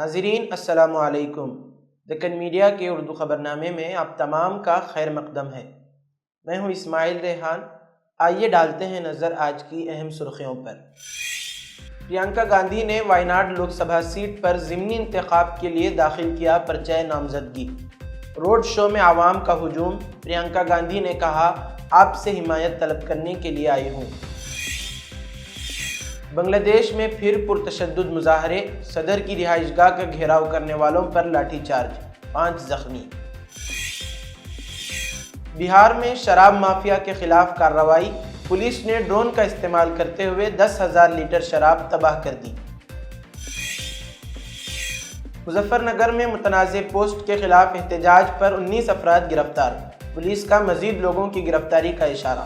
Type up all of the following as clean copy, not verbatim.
ناظرین السلام علیکم۔ دکن میڈیا کے اردو خبرنامے میں آپ تمام کا خیر مقدم ہے۔ میں ہوں اسماعیل ریحان۔ آئیے ڈالتے ہیں نظر آج کی اہم سرخیوں پر۔ پرینکا گاندھی نے وائناڈ لوک سبھا سیٹ پر ضمنی انتخاب کے لیے داخل کیا پرچہ نامزدگی۔ روڈ شو میں عوام کا ہجوم، پرینکا گاندھی نے کہا آپ سے حمایت طلب کرنے کے لیے آئی ہوں۔ بنگلہ دیش میں پھر پرتشدد مظاہرے، صدر کی رہائش گاہ کا گھیراؤ کرنے والوں پر لاٹھی چارج، 5 زخمی۔ بہار میں شراب مافیا کے خلاف کارروائی، پولیس نے ڈرون کا استعمال کرتے ہوئے 10,000 لیٹر شراب تباہ کر دی۔ مظفر نگر میں متنازع پوسٹ کے خلاف احتجاج پر 19 افراد گرفتار، پولیس کا مزید لوگوں کی گرفتاری کا اشارہ۔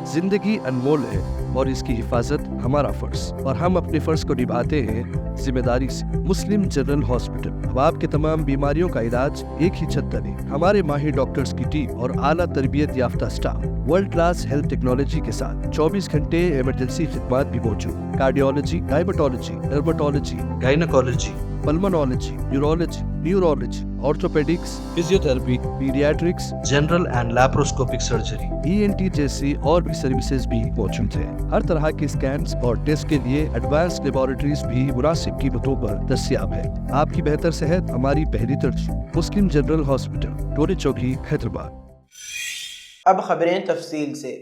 زندگی انمول ہے اور اس کی حفاظت ہمارا فرض، اور ہم اپنے فرض کو نبھاتے ہیں ذمہ داری سے۔ مسلم جنرل ہاسپٹل اب آپ کے تمام بیماریوں کا علاج ایک ہی چھت تلے۔ ہمارے ماہر ڈاکٹرز کی ٹیم اور اعلیٰ تربیت یافتہ staff world class health technology کے ساتھ 24 گھنٹے ایمرجنسی خدمات بھی موجود۔ Cardiology, diabetology, dermatology, gynaecology, pulmonology, neurology, neurology, orthopaedics, physiotherapy, paediatrics, general and laparoscopic surgery, ENT جیسی اور بھی سروسز بھی موجود ہیں۔ ہر طرح کے اسکینز اور ٹیسٹ کے لیے ایڈوانس لیبارٹریز بھی مناسب قیمتوں پر دستیاب ہے۔ آپ کی بہتر صحت ہماری پہلی ترجیح۔ مسلم جنرل ہاسپٹل، ٹولی چوکی، حیدرآباد۔ اب خبریں تفصیل سے۔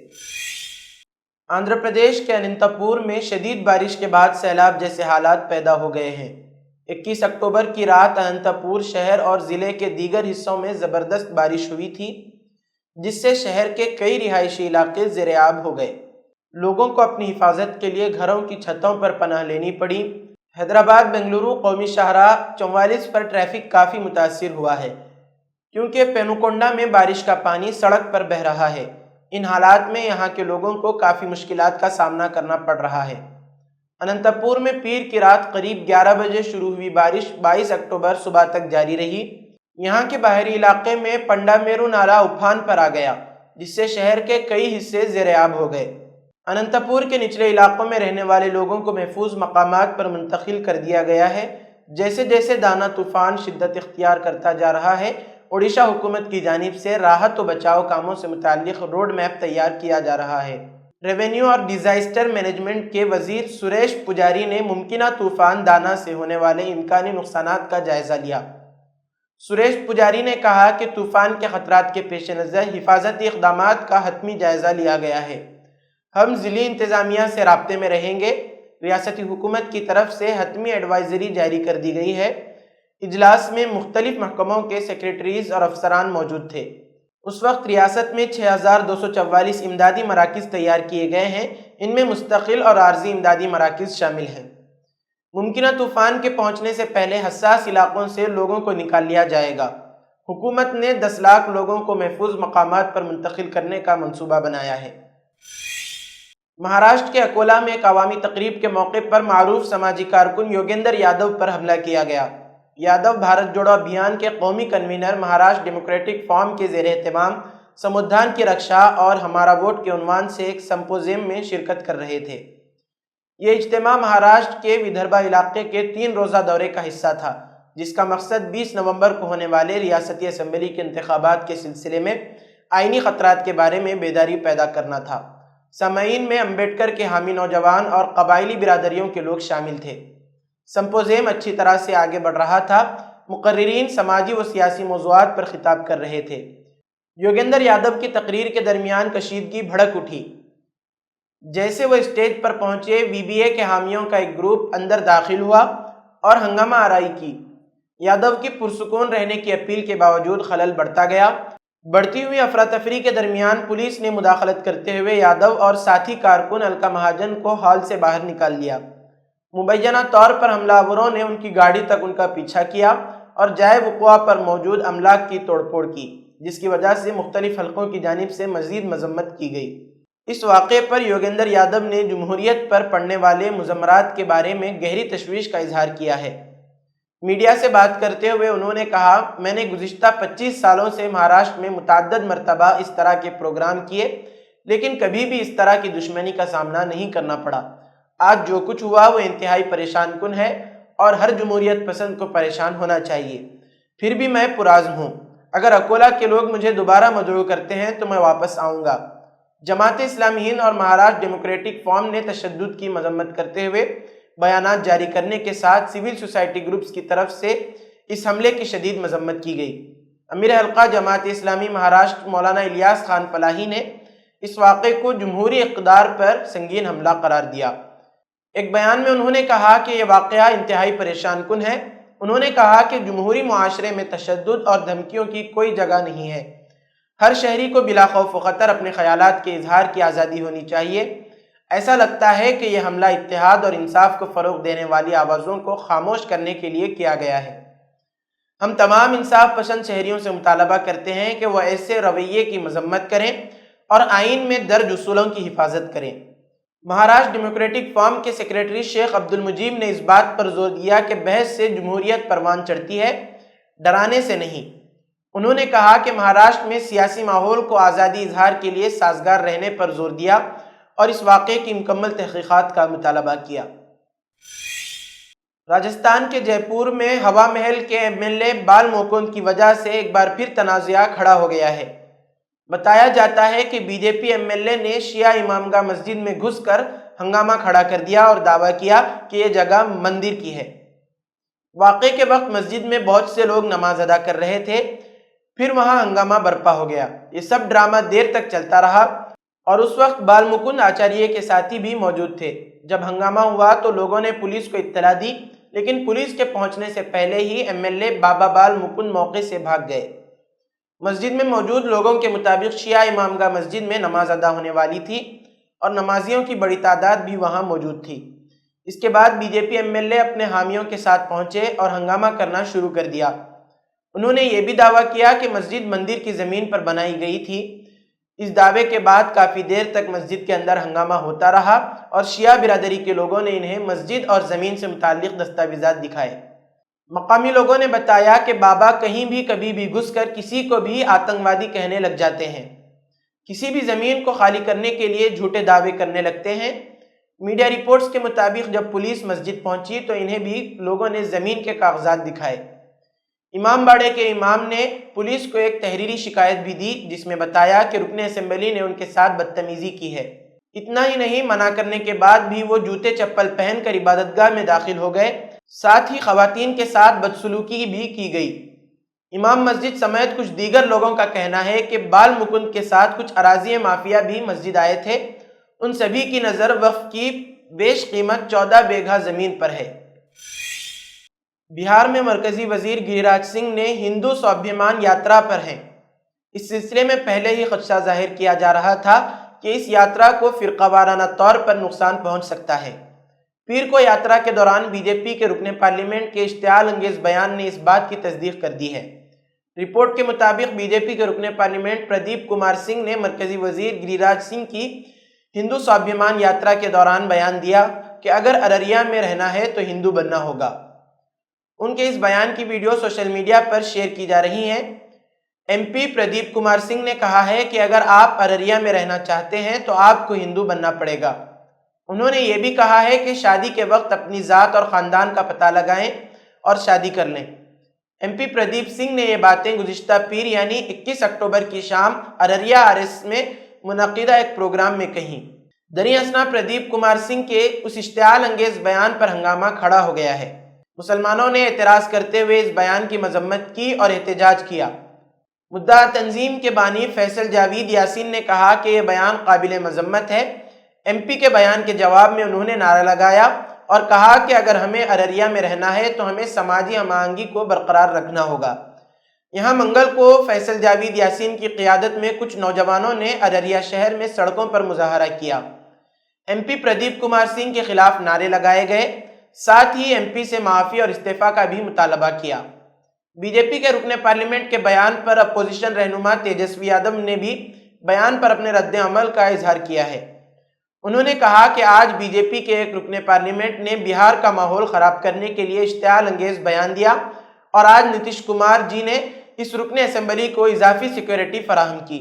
آندھرا پردیش کے اننتا پور میں شدید بارش کے بعد سیلاب جیسے حالات پیدا ہو گئے ہیں۔ 21 اکتوبر کی رات اننتا پور شہر اور ضلع کے دیگر حصوں میں زبردست بارش ہوئی تھی، جس سے شہر کے کئی رہائشی علاقے زیر آب ہو گئے۔ لوگوں کو اپنی حفاظت کے لیے گھروں کی چھتوں پر پناہ لینی پڑی۔ حیدرآباد بنگلورو قومی شاہراہ 44 پر ٹریفک کافی متاثر ہوا ہے، کیونکہ پینوکونڈا میں بارش کا پانی سڑک پر بہہ رہا ہے۔ ان حالات میں یہاں کے لوگوں کو کافی مشکلات کا سامنا کرنا پڑ رہا ہے۔ اننتا پور میں پیر کی رات قریب 11 بجے شروع ہوئی بارش 22 اکتوبر صبح تک جاری رہی۔ یہاں کے باہری علاقے میں پنڈا میرو نالا افان پر آ گیا، جس سے شہر کے کئی حصے زیر آب ہو گئے۔ اننتا پور کے نچلے علاقوں میں رہنے والے لوگوں کو محفوظ مقامات پر منتقل کر دیا گیا ہے۔ جیسے جیسے دانا طوفان شدت اختیار کرتا جا رہا ہے، اڈیشہ حکومت کی جانب سے راحت و بچاؤ کاموں سے متعلق روڈ میپ تیار کیا جا رہا ہے۔ ریونیو اور ڈیزاسٹر مینجمنٹ کے وزیر سریش پجاری نے ممکنہ طوفان دانا سے ہونے والے امکانی نقصانات کا جائزہ لیا۔ سریش پجاری نے کہا کہ طوفان کے خطرات کے پیش نظر حفاظتی اقدامات کا حتمی جائزہ لیا گیا ہے۔ ہم ضلعی انتظامیہ سے رابطے میں رہیں گے۔ ریاستی حکومت کی طرف سے حتمی ایڈوائزری جاری کر دی گئی ہے۔ اجلاس میں مختلف محکموں کے سیکریٹریز اور افسران موجود تھے۔ اس وقت ریاست میں 6,244 امدادی مراکز تیار کیے گئے ہیں۔ ان میں مستقل اور عارضی امدادی مراکز شامل ہیں۔ ممکنہ طوفان کے پہنچنے سے پہلے حساس علاقوں سے لوگوں کو نکال لیا جائے گا۔ حکومت نے 10 لاکھ لوگوں کو محفوظ مقامات پر منتقل کرنے کا منصوبہ بنایا ہے۔ مہاراشٹر کے اکولا میں ایک عوامی تقریب کے موقع پر معروف سماجی کارکن یوگیندر یادو پر حملہ کیا گیا۔ یادو بھارت جوڑو ابھیان کے قومی کنوینر، مہاراشٹر ڈیموکریٹک فورم کے زیر اہتمام سمودھان کی رکشا اور ہمارا ووٹ کے عنوان سے ایک سمپوزیم میں شرکت کر رہے تھے۔ یہ اجتماع مہاراشٹر کے ودربھا علاقے کے 3 روزہ دورے کا حصہ تھا، جس کا مقصد 20 نومبر کو ہونے والے ریاستی اسمبلی کے انتخابات کے سلسلے میں آئینی خطرات کے بارے میں بیداری پیدا کرنا تھا۔ سامعین میں امبیڈکر کے حامی نوجوان اور قبائلی برادریوں کے لوگ شامل تھے۔ سمپوزیم اچھی طرح سے آگے بڑھ رہا تھا۔ مقررین سماجی و سیاسی موضوعات پر خطاب کر رہے تھے۔ یوگیندر یادو کی تقریر کے درمیان کشیدگی بھڑک اٹھی۔ جیسے وہ اسٹیج پر پہنچے، VBA کے حامیوں کا ایک گروپ اندر داخل ہوا اور ہنگامہ آرائی کی۔ یادو کی پرسکون رہنے کی اپیل کے باوجود خلل بڑھتا گیا۔ بڑھتی ہوئی افراتفری کے درمیان پولیس نے مداخلت کرتے ہوئے یادو اور ساتھی کارکن الکا مہاجن کو ہال سے باہر نکال دیا۔ مبینہ طور پر حملہ آوروں نے ان کی گاڑی تک ان کا پیچھا کیا اور جائے وقوع پر موجود املاک کی توڑ پھوڑ کی، جس کی وجہ سے مختلف حلقوں کی جانب سے مزید مذمت کی گئی۔ اس واقعے پر یوگیندر یادو نے جمہوریت پر پڑنے والے مضمرات کے بارے میں گہری تشویش کا اظہار کیا ہے۔ میڈیا سے بات کرتے ہوئے انہوں نے کہا، میں نے گزشتہ 25 سالوں سے مہاراشٹر میں متعدد مرتبہ اس طرح کے پروگرام کیے، لیکن کبھی بھی اس طرح کی دشمنی کا سامنا نہیں کرنا پڑا۔ آج جو کچھ ہوا وہ انتہائی پریشان کن ہے اور ہر جمہوریت پسند کو پریشان ہونا چاہیے۔ پھر بھی میں پرعزم ہوں۔ اگر اکولا کے لوگ مجھے دوبارہ مدعو کرتے ہیں تو میں واپس آؤں گا۔ جماعت اسلامی ہند اور مہاراشٹر ڈیموکریٹک فورم نے تشدد کی مذمت کرتے ہوئے بیانات جاری کرنے کے ساتھ سول سوسائٹی گروپس کی طرف سے اس حملے کی شدید مذمت کی گئی۔ امیر حلقہ جماعت اسلامی مہاراشٹر مولانا الیاس خان فلاحی نے اس واقعے کو جمہوری اقتدار پر سنگین حملہ قرار دیا۔ ایک بیان میں انہوں نے کہا کہ یہ واقعہ انتہائی پریشان کن ہے۔ انہوں نے کہا کہ جمہوری معاشرے میں تشدد اور دھمکیوں کی کوئی جگہ نہیں ہے۔ ہر شہری کو بلا خوف و خطر اپنے خیالات کے اظہار کی آزادی ہونی چاہیے۔ ایسا لگتا ہے کہ یہ حملہ اتحاد اور انصاف کو فروغ دینے والی آوازوں کو خاموش کرنے کے لیے کیا گیا ہے۔ ہم تمام انصاف پسند شہریوں سے مطالبہ کرتے ہیں کہ وہ ایسے رویے کی مذمت کریں اور آئین میں درج اصولوں کی حفاظت کریں۔ مہاراشٹر ڈیموکریٹک فورم کے سیکریٹری شیخ عبد المجید نے اس بات پر زور دیا کہ بحث سے جمہوریت پروان چڑھتی ہے، ڈرانے سے نہیں۔ انہوں نے کہا کہ مہاراشٹر میں سیاسی ماحول کو آزادی اظہار کے لیے سازگار رہنے پر زور دیا اور اس واقعے کی مکمل تحقیقات کا مطالبہ کیا۔ راجستھان کے جے پور میں ہوا محل کے ایم ایل اے بال مکند کی وجہ سے ایک بار پھر تنازعہ کھڑا ہو گیا ہے۔ بتایا جاتا ہے کہ B J P M L A نے شیعہ امام گاہ مسجد میں گھس کر ہنگامہ کھڑا کر دیا اور دعویٰ کیا کہ یہ جگہ مندر کی ہے۔ واقعے کے وقت مسجد میں بہت سے لوگ نماز ادا کر رہے تھے، پھر وہاں ہنگامہ برپا ہو گیا۔ یہ سب ڈرامہ دیر تک چلتا رہا اور اس وقت بال مکند آچاریہ کے ساتھی بھی موجود تھے۔ جب ہنگامہ ہوا تو لوگوں نے پولیس کو اطلاع دی، لیکن پولیس کے پہنچنے سے پہلے ہی ایم ایل اے بابا بال مکند موقع سے بھاگ گئے۔ مسجد میں موجود لوگوں کے مطابق شیعہ امام گاہ مسجد میں نماز ادا ہونے والی تھی اور نمازیوں کی بڑی تعداد بھی وہاں موجود تھی۔ اس کے بعد B J P M L A اپنے حامیوں کے ساتھ پہنچے اور ہنگامہ کرنا شروع کر دیا۔ انہوں نے یہ بھی دعویٰ کیا کہ مسجد مندر کی زمین پر بنائی گئی تھی۔ اس دعوے کے بعد کافی دیر تک مسجد کے اندر ہنگامہ ہوتا رہا اور شیعہ برادری کے لوگوں نے انہیں مسجد اور زمین سے متعلق دستاویزات دکھائے۔ مقامی لوگوں نے بتایا کہ بابا کہیں بھی کبھی بھی گھس کر کسی کو بھی آتنکوادی کہنے لگ جاتے ہیں، کسی بھی زمین کو خالی کرنے کے لیے جھوٹے دعوے کرنے لگتے ہیں۔ میڈیا رپورٹس کے مطابق جب پولیس مسجد پہنچی تو انہیں بھی لوگوں نے زمین کے کاغذات دکھائے۔ امام باڑے کے امام نے پولیس کو ایک تحریری شکایت بھی دی جس میں بتایا کہ رکن اسمبلی نے ان کے ساتھ بدتمیزی کی ہے۔ اتنا ہی نہیں، منع کرنے کے بعد بھی وہ جوتے چپل پہن کر عبادت گاہ میں داخل ہو گئے، ساتھ ہی خواتین کے ساتھ بدسلوکی بھی کی گئی۔ امام مسجد سمیت کچھ دیگر لوگوں کا کہنا ہے کہ بال مکند کے ساتھ کچھ اراضی مافیا بھی مسجد آئے تھے۔ ان سبھی کی نظر وقف کی بیش قیمت 14 بیگھہ زمین پر ہے۔ بہار میں مرکزی وزیر گریراج سنگھ نے ہندو سوابھیمان یاترا پر ہیں۔ اس سلسلے میں پہلے ہی خدشہ ظاہر کیا جا رہا تھا کہ اس یاترا کو فرقہ وارانہ طور پر نقصان پہنچ سکتا ہے۔ پیر کو یاترا کے دوران بی جے پی کے رکن پارلیمنٹ کے اشتعال انگیز بیان نے اس بات کی تصدیق کر دی ہے۔ رپورٹ کے مطابق بی جے پی کے رکن پارلیمنٹ پردیپ کمار سنگھ نے مرکزی وزیر گریراج سنگھ کی ہندو سوابھیمان یاترا کے دوران بیان دیا کہ اگر ارریہ میں رہنا ہے تو ہندو بننا ہوگا۔ ان کے اس بیان کی ویڈیو سوشل میڈیا پر شیئر کی جا رہی ہیں۔ ایم پی پردیپ کمار سنگھ نے کہا ہے کہ اگر آپ ارریہ میں رہنا چاہتے ہیں تو آپ کو ہندو بننا پڑے گا۔ انہوں نے یہ بھی کہا ہے کہ شادی کے وقت اپنی ذات اور خاندان کا پتہ لگائیں اور شادی کر لیں۔ ایم پی پردیپ سنگھ نے یہ باتیں گزشتہ پیر یعنی 21 اکتوبر کی شام ارریہ آر ایس میں منعقدہ ایک پروگرام میں کہیں۔ دریں اثنا پردیپ کمار سنگھ کے اس اشتعال انگیز بیان پر ہنگامہ کھڑا ہو گیا ہے۔ مسلمانوں نے اعتراض کرتے ہوئے اس بیان کی مذمت کی اور احتجاج کیا۔ مدعا تنظیم کے بانی فیصل جاوید یاسین نے کہا کہ یہ بیان قابل مذمت ہے۔ ایم پی کے بیان کے جواب میں انہوں نے نعرہ لگایا اور کہا کہ اگر ہمیں ارریہ میں رہنا ہے تو ہمیں سماجی ہم آہنگی کو برقرار رکھنا ہوگا۔ یہاں منگل کو فیصل جاوید یاسین کی قیادت میں کچھ نوجوانوں نے ارریہ شہر میں سڑکوں پر مظاہرہ کیا۔ ایم پی پردیپ کمار سنگھ کے خلاف نعرے لگائے گئے، ساتھ ہی ایم پی سے معافی اور استعفیٰ کا بھی مطالبہ کیا۔ بی جے پی کے رکن پارلیمنٹ کے بیان پر اپوزیشن رہنما تیجسوی یادو نے بھی بیان پر اپنے رد عمل کا اظہار کیا ہے۔ انہوں نے کہا کہ آج بی جے پی کے ایک رکن پارلیمنٹ نے بہار کا ماحول خراب کرنے کے لیے اشتعال انگیز بیان دیا اور آج نتیش کمار جی نے اس رکن اسمبلی کو اضافی سیکیورٹی فراہم کی۔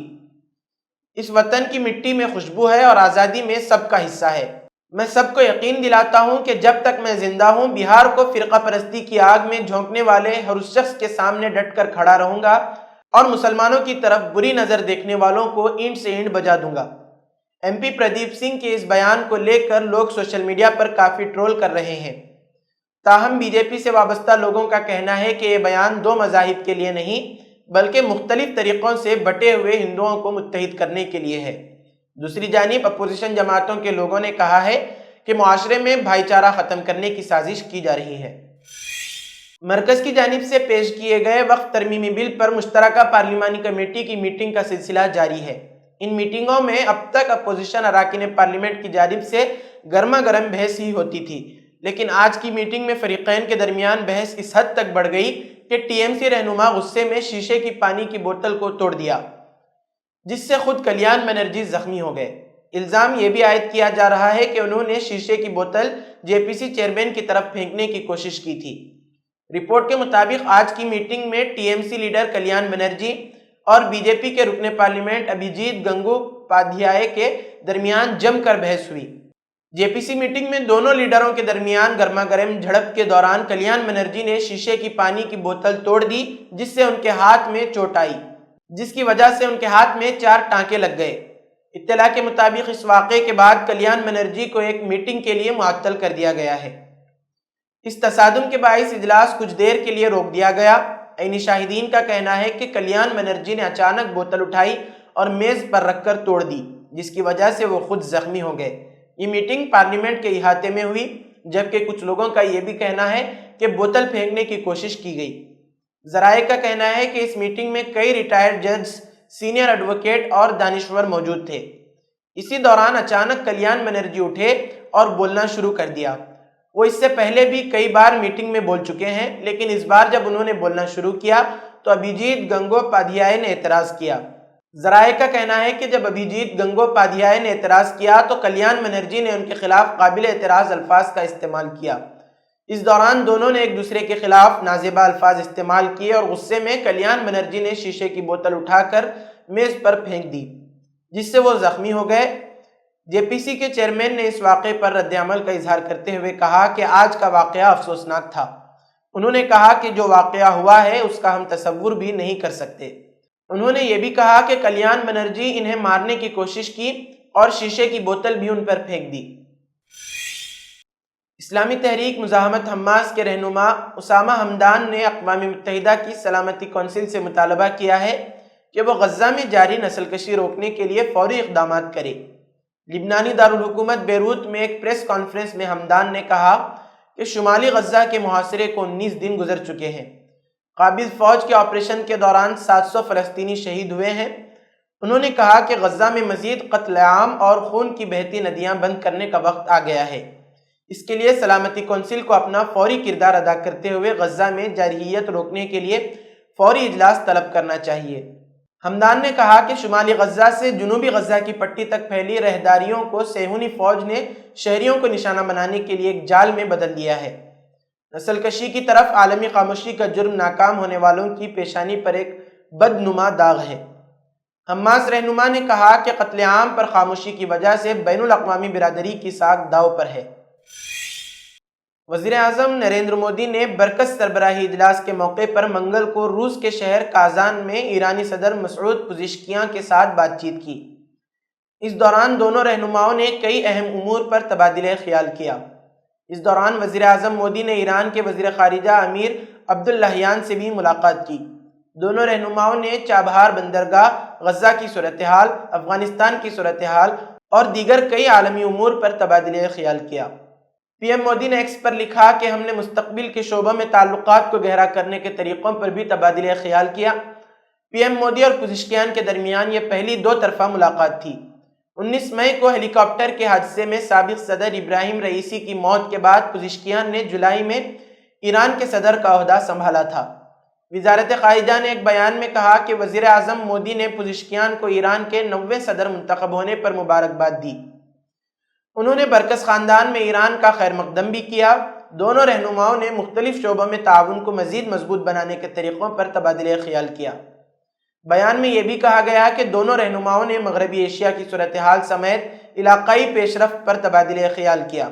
اس وطن کی مٹی میں خوشبو ہے اور آزادی میں سب کا حصہ ہے۔ میں سب کو یقین دلاتا ہوں کہ جب تک میں زندہ ہوں بہار کو فرقہ پرستی کی آگ میں جھونکنے والے ہر اس شخص کے سامنے ڈٹ کر کھڑا رہوں گا اور مسلمانوں کی طرف بری نظر دیکھنے والوں کو اینٹ سے اینٹ بجا دوں گا۔ ایم پی پردیپ سنگھ کے اس بیان کو لے کر لوگ سوشل میڈیا پر کافی ٹرول کر رہے ہیں۔ تاہم بی جے پی سے وابستہ لوگوں کا کہنا ہے کہ یہ بیان دو مذاہب کے لیے نہیں بلکہ مختلف طریقوں سے بٹے ہوئے ہندوؤں کو متحد کرنے کے لیے ہے۔ دوسری جانب اپوزیشن جماعتوں کے لوگوں نے کہا ہے کہ معاشرے میں بھائی چارہ ختم کرنے کی سازش کی جا رہی ہے۔ مرکز کی جانب سے پیش کیے گئے وقف ترمیمی بل پر مشترکہ پارلیمانی کمیٹی کی میٹنگ کا سلسلہ جاری ہے۔ ان میٹنگوں میں اب تک اپوزیشن اراکین پارلیمنٹ کی جانب سے گرما گرم بحث ہی ہوتی تھی، لیکن آج کی میٹنگ میں فریقین کے درمیان بحث اس حد تک بڑھ گئی کہ ٹی ایم سی رہنما غصے میں شیشے کی پانی کی بوتل کو توڑ دیا، جس سے خود کلیان بنرجی زخمی ہو گئے۔ الزام یہ بھی عائد کیا جا رہا ہے کہ انہوں نے شیشے کی بوتل جے پی سی چیئرمین کی طرف پھینکنے کی کوشش کی تھی۔ رپورٹ کے مطابق آج کی میٹنگ میں ٹی ایم سی لیڈر کلیان بنرجی اور بی جے پی کے رکن پارلیمنٹ ابھیجیت گنگو پادھیائے کے درمیان جم کر بحث ہوئی۔ جے پی سی میٹنگ میں دونوں لیڈروں کے درمیان گرما گرم جھڑپ کے دوران کلیان بنرجی نے شیشے کی پانی کی بوتل توڑ دی، جس سے ان کے ہاتھ میں چوٹ آئی، جس کی وجہ سے ان کے ہاتھ میں 4 ٹانکے لگ گئے۔ اطلاع کے مطابق اس واقعے کے بعد کلیان بنرجی کو ایک میٹنگ کے لیے معطل کر دیا گیا ہے۔ اس تصادم کے باعث اجلاس کچھ دیر کے لیے روک دیا گیا۔ عینی شاہدین کا کہنا ہے کہ کلیان بنرجی نے اچانک بوتل اٹھائی اور میز پر رکھ کر توڑ دی، جس کی وجہ سے وہ خود زخمی ہو گئے۔ یہ میٹنگ پارلیمنٹ کے احاطے میں ہوئی، جبکہ کچھ لوگوں کا یہ بھی کہنا ہے کہ بوتل پھینکنے کی کوشش کی گئی۔ ذرائع کا کہنا ہے کہ اس میٹنگ میں کئی ریٹائرڈ ججز، سینئر ایڈوکیٹ اور دانشور موجود تھے۔ اسی دوران اچانک کلیان بنرجی اٹھے اور بولنا شروع کر دیا۔ وہ اس سے پہلے بھی کئی بار میٹنگ میں بول چکے ہیں، لیکن اس بار جب انہوں نے بولنا شروع کیا تو ابھیجیت گنگو پادھیائے نے اعتراض کیا۔ ذرائع کا کہنا ہے کہ جب ابھیجیت گنگو پادھیائے نے اعتراض کیا تو کلیان بنرجی نے ان کے خلاف قابل اعتراض الفاظ کا استعمال کیا۔ اس دوران دونوں نے ایک دوسرے کے خلاف نازیبا الفاظ استعمال کیے اور غصے میں کلیان بنرجی نے شیشے کی بوتل اٹھا کر میز پر پھینک دی، جس سے وہ زخمی ہو گئے۔ جے پی سی کے چیئرمین نے اس واقعے پر رد عمل کا اظہار کرتے ہوئے کہا کہ آج کا واقعہ افسوسناک تھا۔ انہوں نے کہا کہ جو واقعہ ہوا ہے اس کا ہم تصور بھی نہیں کر سکتے۔ انہوں نے یہ بھی کہا کہ کلیان بنرجی انہیں مارنے کی کوشش کی اور شیشے کی بوتل بھی ان پر پھینک دی۔ اسلامی تحریک مزاحمت حماس کے رہنما اسامہ حمدان نے اقوام متحدہ کی سلامتی کونسل سے مطالبہ کیا ہے کہ وہ غزہ میں جاری نسل کشی روکنے کے لیے فوری اقدامات کرے۔ لبنانی دارالحکومت بیروت میں ایک پریس کانفرنس میں حمدان نے کہا کہ شمالی غزہ کے محاصرے کو 19 دن گزر چکے ہیں۔ قابض فوج کے آپریشن کے دوران 700 فلسطینی شہید ہوئے ہیں۔ انہوں نے کہا کہ غزہ میں مزید قتل عام اور خون کی بہتی ندیاں بند کرنے کا وقت آ گیا ہے۔ اس کے لیے سلامتی کونسل کو اپنا فوری کردار ادا کرتے ہوئے غزہ میں جارحیت روکنے کے لیے فوری اجلاس طلب کرنا چاہیے۔ حمدان نے کہا کہ شمالی غزہ سے جنوبی غزہ کی پٹی تک پھیلی راہداریوں کو صہیونی فوج نے شہریوں کو نشانہ بنانے کے لیے ایک جال میں بدل دیا ہے۔ نسل کشی کی طرف عالمی خاموشی کا جرم ناکام ہونے والوں کی پیشانی پر ایک بدنما داغ ہے۔ حماس رہنما نے کہا کہ قتل عام پر خاموشی کی وجہ سے بین الاقوامی برادری کی ساکھ داؤ پر ہے۔ وزیر اعظم نریندر مودی نے برکت سربراہی اجلاس کے موقع پر منگل کو روس کے شہر کازان میں ایرانی صدر مسعود پزشکیان کے ساتھ بات چیت کی۔ اس دوران دونوں رہنماؤں نے کئی اہم امور پر تبادلہ خیال کیا۔ اس دوران وزیر اعظم مودی نے ایران کے وزیر خارجہ امیر عبداللہیان سے بھی ملاقات کی۔ دونوں رہنماؤں نے چابہار بندرگاہ، غزہ کی صورتحال، افغانستان کی صورتحال اور دیگر کئی عالمی امور پر تبادلہ خیال کیا۔ پی ایم مودی نے ایکس پر لکھا کہ ہم نے مستقبل کے شعبوں میں تعلقات کو گہرا کرنے کے طریقوں پر بھی تبادلہ خیال کیا۔ پی ایم مودی اور پزشکیان کے درمیان یہ پہلی 2 طرفہ ملاقات تھی۔ 19 مئی کو ہیلی کاپٹر کے حادثے میں سابق صدر ابراہیم رئیسی کی موت کے بعد پزشکیان نے جولائی میں ایران کے صدر کا عہدہ سنبھالا تھا۔ وزارت خارجہ نے ایک بیان میں کہا کہ وزیر اعظم مودی نے پزشکیان کو ایران کے 90ویں صدر منتخب ہونے پر مبارکباد دی۔ انہوں نے برکس خاندان میں ایران کا خیر مقدم بھی کیا۔ دونوں رہنماؤں نے مختلف شعبوں میں تعاون کو مزید مضبوط بنانے کے طریقوں پر تبادلہ خیال کیا۔ بیان میں یہ بھی کہا گیا کہ دونوں رہنماؤں نے مغربی ایشیا کی صورتحال سمیت علاقائی پیش رفت پر تبادلہ خیال کیا۔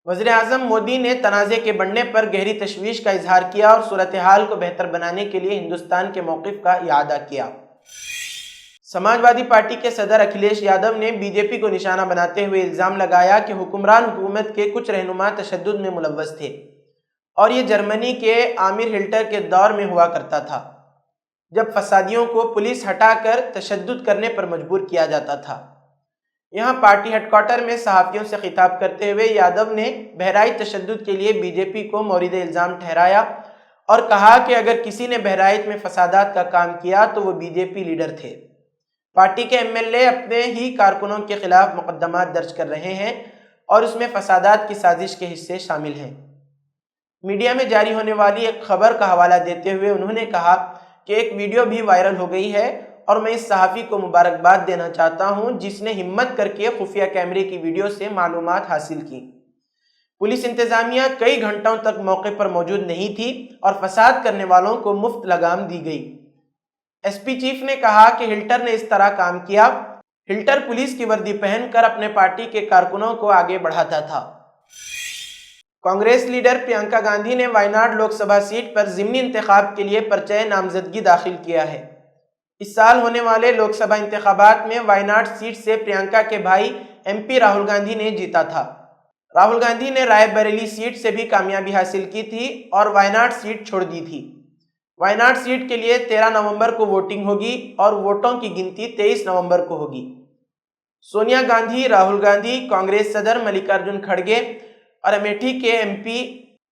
وزیر اعظم مودی نے تنازع کے بڑھنے پر گہری تشویش کا اظہار کیا اور صورتحال کو بہتر بنانے کے لیے ہندوستان کے موقف کا اعادہ کیا۔ سماجوادی پارٹی کے صدر اکھلیش یادو نے بی جے پی کو نشانہ بناتے ہوئے الزام لگایا کہ حکمران حکومت کے کچھ رہنما تشدد میں ملوث تھے اور یہ جرمنی کے آمر ہلٹر کے دور میں ہوا کرتا تھا، جب فسادیوں کو پولیس ہٹا کر تشدد کرنے پر مجبور کیا جاتا تھا۔ یہاں پارٹی ہیڈ کوارٹر میں صحافیوں سے خطاب کرتے ہوئے یادو نے بہرائچ تشدد کے لیے بی جے پی کو مورد الزام ٹھہرایا اور کہا کہ اگر کسی نے بہرائچ میں فسادات کا کام کیا تو وہ بی جے پی لیڈر تھے۔ پارٹی کے ایم ایل اے اپنے ہی کارکنوں کے خلاف مقدمات درج کر رہے ہیں اور اس میں فسادات کی سازش کے حصے شامل ہیں۔ میڈیا میں جاری ہونے والی ایک خبر کا حوالہ دیتے ہوئے انہوں نے کہا کہ ایک ویڈیو بھی وائرل ہو گئی ہے اور میں اس صحافی کو مبارکباد دینا چاہتا ہوں جس نے ہمت کر کے خفیہ کیمرے کی ویڈیو سے معلومات حاصل کی۔ پولیس انتظامیہ کئی گھنٹوں تک موقع پر موجود نہیں تھی اور فساد کرنے والوں کو مفت لگام دی گئی۔ ایس پی چیف نے کہا کہ ہلٹر نے اس طرح کام کیا۔ ہلٹر پولیس کی وردی پہن کر اپنے پارٹی کے کارکنوں کو آگے بڑھاتا تھا۔ کانگریس لیڈر پرینکا گاندھی نے وائناڈ لوک سبھا سیٹ پر ضمنی انتخاب کے لیے پرچہ نامزدگی داخل کیا ہے۔ اس سال ہونے والے لوک سبھا انتخابات میں وائناڈ سیٹ سے پرینکا کے بھائی ایم پی راہل گاندھی نے جیتا تھا۔ راہل گاندھی نے رائے بریلی سیٹ سے بھی کامیابی حاصل کی تھی اور وائناڈ سیٹ چھوڑ دی تھی۔ وائناڈ سیٹ کے لیے 13 نومبر کو ووٹنگ ہوگی اور ووٹوں کی گنتی 23 نومبر کو ہوگی۔ سونیا گاندھی، راہل گاندھی، کانگریس صدر ملکارجن کھڑگے اور امیٹھی کے ایم پی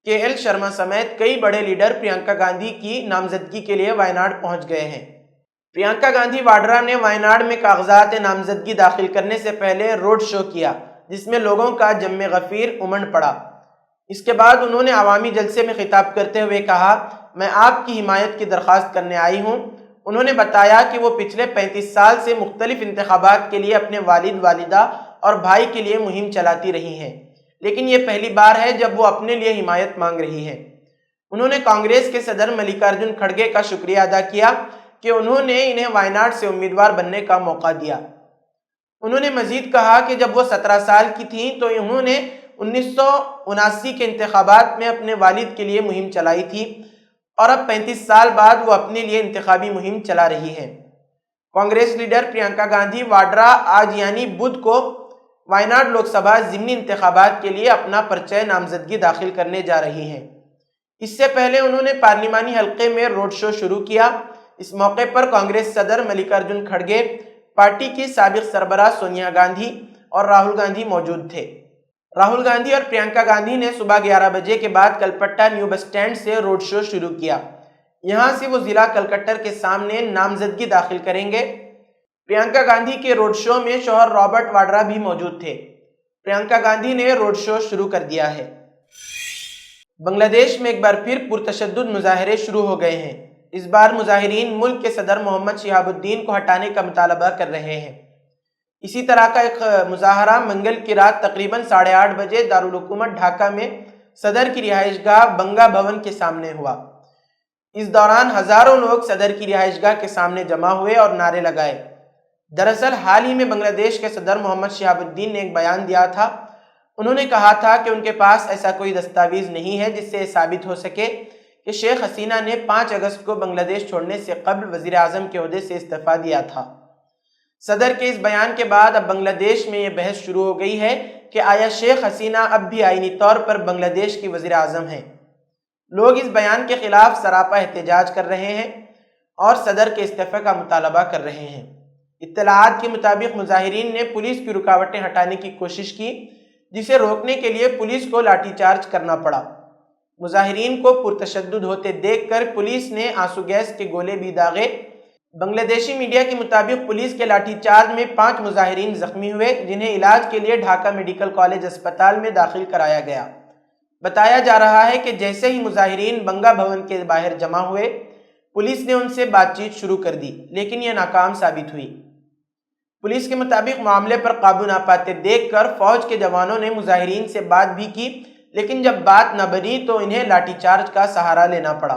کے ایل شرما سمیت کئی بڑے لیڈر پرینکا گاندھی کی نامزدگی کے لیے وائناڈ پہنچ گئے ہیں۔ پرینکا گاندھی واڈرا نے وائناڈ میں کاغذات نامزدگی داخل کرنے سے پہلے روڈ شو کیا جس میں لوگوں کا جم غفیر امڑ پڑا۔ اس کے بعد انہوں نے عوامی جلسے میں خطاب کرتے ہوئے کہا، میں آپ کی حمایت کی درخواست کرنے آئی ہوں۔ انہوں نے بتایا کہ وہ پچھلے 35 سال سے مختلف انتخابات کے لیے اپنے والد، والدہ اور بھائی کے لیے مہم چلاتی رہی ہیں، لیکن یہ پہلی بار ہے جب وہ اپنے لیے حمایت مانگ رہی ہیں۔ انہوں نے کانگریس کے صدر ملکارجن کھڑگے کا شکریہ ادا کیا کہ انہوں نے انہیں وائناڈ سے امیدوار بننے کا موقع دیا۔ انہوں نے مزید کہا کہ جب وہ 17 سال کی تھیں تو انہوں نے 1979 کے انتخابات میں اپنے والد کے لیے مہم چلائی تھی اور اب 35 سال بعد وہ اپنے لیے انتخابی مہم چلا رہی ہیں۔ کانگریس لیڈر پرینکا گاندھی واڈرا آج یعنی بدھ کو وائناڈ لوک سبھا ضمنی انتخابات کے لیے اپنا پرچہ نامزدگی داخل کرنے جا رہی ہیں۔ اس سے پہلے انہوں نے پارلیمانی حلقے میں روڈ شو شروع کیا۔ اس موقع پر کانگریس صدر ملکارجن کھڑگے، پارٹی کی سابق سربراہ سونیا گاندھی اور راہل گاندھی موجود تھے۔ راہل گاندھی اور پرینکا گاندھی نے صبح 11 بجے کے بعد کلپٹا نیو بس اسٹینڈ سے روڈ شو شروع کیا۔ یہاں سے وہ ضلع کلکٹر کے سامنے نامزدگی داخل کریں گے۔ پرینکا گاندھی کے روڈ شو میں شوہر رابرٹ واڈرا بھی موجود تھے۔ پرینکا گاندھی نے روڈ شو شروع کر دیا ہے۔ بنگلہ دیش میں ایک بار پھر پرتشدد مظاہرے شروع ہو گئے ہیں۔ اس بار مظاہرین ملک کے صدر محمد شہاب الدین کو ہٹانے کا مطالبہ کر رہے ہیں۔ اسی طرح کا ایک مظاہرہ منگل کی رات تقریباً 8:30 بجے دارالحکومت ڈھاکہ میں صدر کی رہائش گاہ بنگا بھون کے سامنے ہوا۔ اس دوران ہزاروں لوگ صدر کی رہائش گاہ کے سامنے جمع ہوئے اور نعرے لگائے۔ دراصل حال ہی میں بنگلہ دیش کے صدر محمد شہاب الدین نے ایک بیان دیا تھا۔ انہوں نے کہا تھا کہ ان کے پاس ایسا کوئی دستاویز نہیں ہے جس سے یہ ثابت ہو سکے کہ شیخ حسینہ نے 5 اگست کو بنگلہ دیش چھوڑنے سے قبل وزیر اعظم کے عہدے سے استعفیٰ دیا تھا۔ صدر کے اس بیان کے بعد اب بنگلہ دیش میں یہ بحث شروع ہو گئی ہے کہ آیا شیخ حسینہ اب بھی آئینی طور پر بنگلہ دیش کی وزیر اعظم ہیں۔ لوگ اس بیان کے خلاف سراپا احتجاج کر رہے ہیں اور صدر کے استعفے کا مطالبہ کر رہے ہیں۔ اطلاعات کے مطابق مظاہرین نے پولیس کی رکاوٹیں ہٹانے کی کوشش کی، جسے روکنے کے لیے پولیس کو لاٹھی چارج کرنا پڑا۔ مظاہرین کو پرتشدد ہوتے دیکھ کر پولیس نے آنسو گیس کے گولے بھی داغے۔ بنگلہ دیشی میڈیا کے مطابق پولیس کے لاٹھی چارج میں 5 مظاہرین زخمی ہوئے، جنہیں علاج کے لیے ڈھاکہ میڈیکل کالج اسپتال میں داخل کرایا گیا۔ بتایا جا رہا ہے کہ جیسے ہی مظاہرین بنگا بھون کے باہر جمع ہوئے، پولیس نے ان سے بات چیت شروع کر دی، لیکن یہ ناکام ثابت ہوئی۔ پولیس کے مطابق معاملے پر قابو نہ پاتے دیکھ کر فوج کے جوانوں نے مظاہرین سے بات بھی کی، لیکن جب بات نہ بنی تو انہیں لاٹھی چارج کا سہارا لینا پڑا۔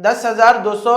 10,200